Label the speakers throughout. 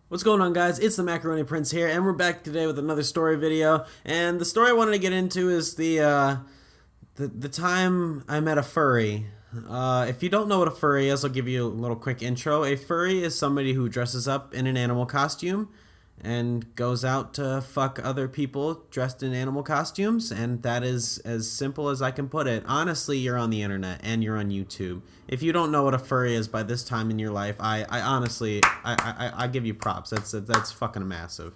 Speaker 1: What's going on, guys? It's the Macaroni Prince here, and we're back today with another story video. And the story I wanted to get into is the time I met a furry. If you don't know what a furry is, I'll give you a little quick intro. A furry is somebody who dresses up in an animal costume and goes out to fuck other people dressed in animal costumes, and that is as simple as I can put it. Honestly, you're on the internet and you're on YouTube. If you don't know what a furry is by this time in your life, I honestly give you props. That's fucking massive.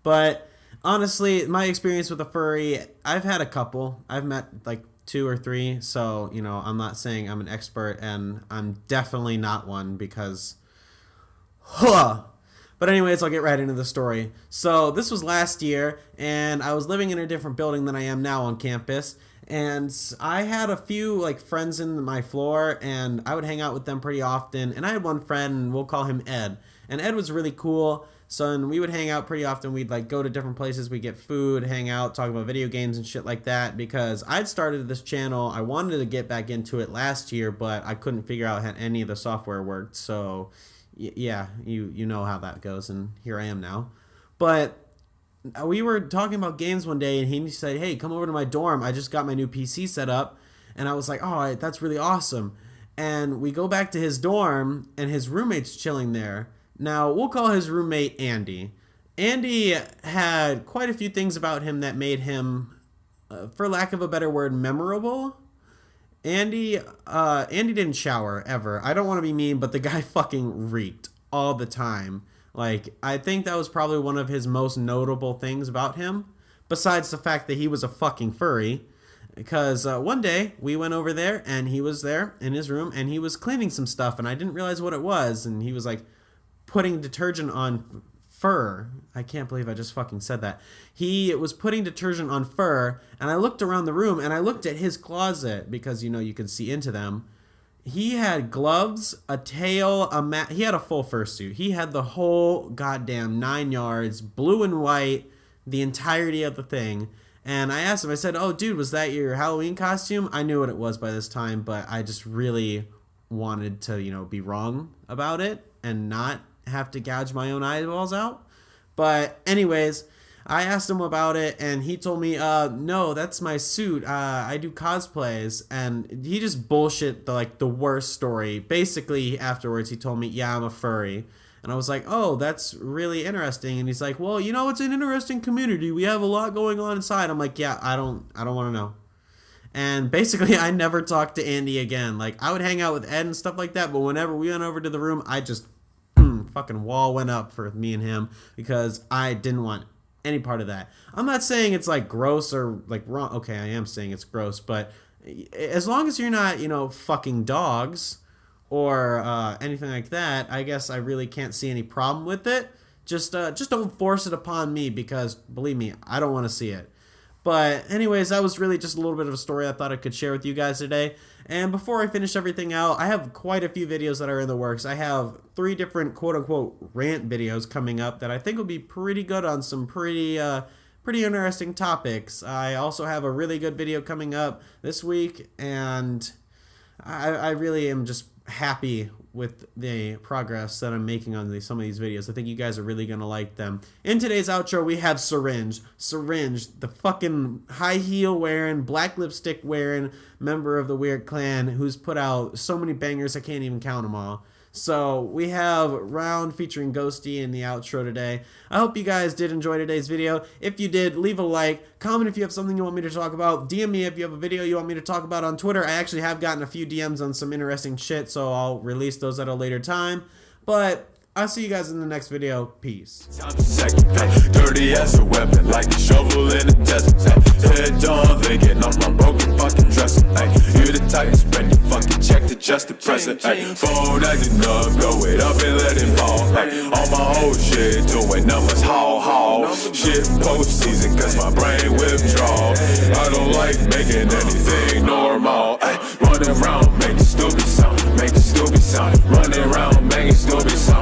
Speaker 1: But honestly, my experience with a furry, I've had a couple. I've met like 2 or 3, so you know, I'm not saying I'm an expert, and I'm definitely not one because But anyways, I'll get right into the story. So this was last year, and I was living in a different building than I am now on campus, and I had a few like friends in my floor, and I would hang out with them pretty often. And I had one friend, and we'll call him Ed, and Ed was really cool. So and we would hang out pretty often. We'd like go to different places, we'd get food, hang out, talk about video games and shit like that, because I'd started this channel. I wanted to get back into it last year, but I couldn't figure out how any of the software worked. So yeah, you know how that goes, and here I am now. But we were talking about games one day, and he said, hey, come over to my dorm. I just got my new PC set up. And I was like, oh, that's really awesome. And we go back to his dorm, and his roommate's chilling there. Now, we'll call his roommate Andy. Andy had quite a few things about him that made him, for lack of a better word, memorable. Andy didn't shower ever. I don't want to be mean, but the guy fucking reeked all the time. Like, I think that was probably one of his most notable things about him, besides the fact that he was a fucking furry. Because one day we went over there, and he was there in his room, and he was cleaning some stuff, and I didn't realize what it was, and he was like putting detergent on fur. I can't believe I just fucking said that. He was putting detergent on fur, and I looked around the room, and I looked at his closet, because, you know, you can see into them. He had gloves, a tail, he had a full fursuit. He had the whole goddamn 9 yards, blue and white, the entirety of the thing. And I asked him, I said, oh, dude, was that your Halloween costume? I knew what it was by this time, but I just really wanted to, you know, be wrong about it and not have to gouge my own eyeballs out. But anyways, I asked him about it, and he told me, no, that's my suit. I do cosplays. And he just bullshit the worst story. Basically, afterwards, he told me, yeah, I'm a furry. And I was like, oh, that's really interesting. And he's like, well, you know, it's an interesting community. We have a lot going on inside. I'm like, yeah, I don't want to know. And basically, I never talked to Andy again. Like, I would hang out with Ed and stuff like that, but whenever we went over to the room, I just fucking wall went up for me and him, because I didn't want any part of that. I'm not saying it's like gross or like wrong. Okay, I am saying it's gross, but as long as you're not, you know, fucking dogs or anything like that, I guess I really can't see any problem with it. Just don't force it upon me, because believe me, I don't want to see it. But anyways, that was really just a little bit of a story I thought I could share with you guys today. And before I finish everything out, I have quite a few videos that are in the works. I have 3 different quote-unquote rant videos coming up that I think will be pretty good on some pretty interesting topics. I also have a really good video coming up this week, and I really am just happy with the progress that I'm making on some of these videos. I think you guys are really going to like them. In today's outro, we have Syringe, the fucking high heel wearing, black lipstick wearing member of the Weird Clan, who's put out so many bangers I can't even count them all. So we have Round featuring Ghosty in the outro today. I hope you guys did enjoy today's video. If you did, leave a like, comment if you have something you want me to talk about, DM me if you have a video you want me to talk about on Twitter. I actually have gotten a few DMs on some interesting shit, so I'll release those at a later time. But I'll see you guys in the next video. Peace.
Speaker 2: Dirty as a weapon, like a shovel in the desert. Head on, licking off my broken fucking dresser. You the type to spend your fucking check to just the present. Phone acting up, blow it up and let it fall. All my whole shit, doing numbers, haul. Shit post season, cause my brain withdrawal. I don't like making anything normal. Running around, making stupid sound, Running around, making stupid sound.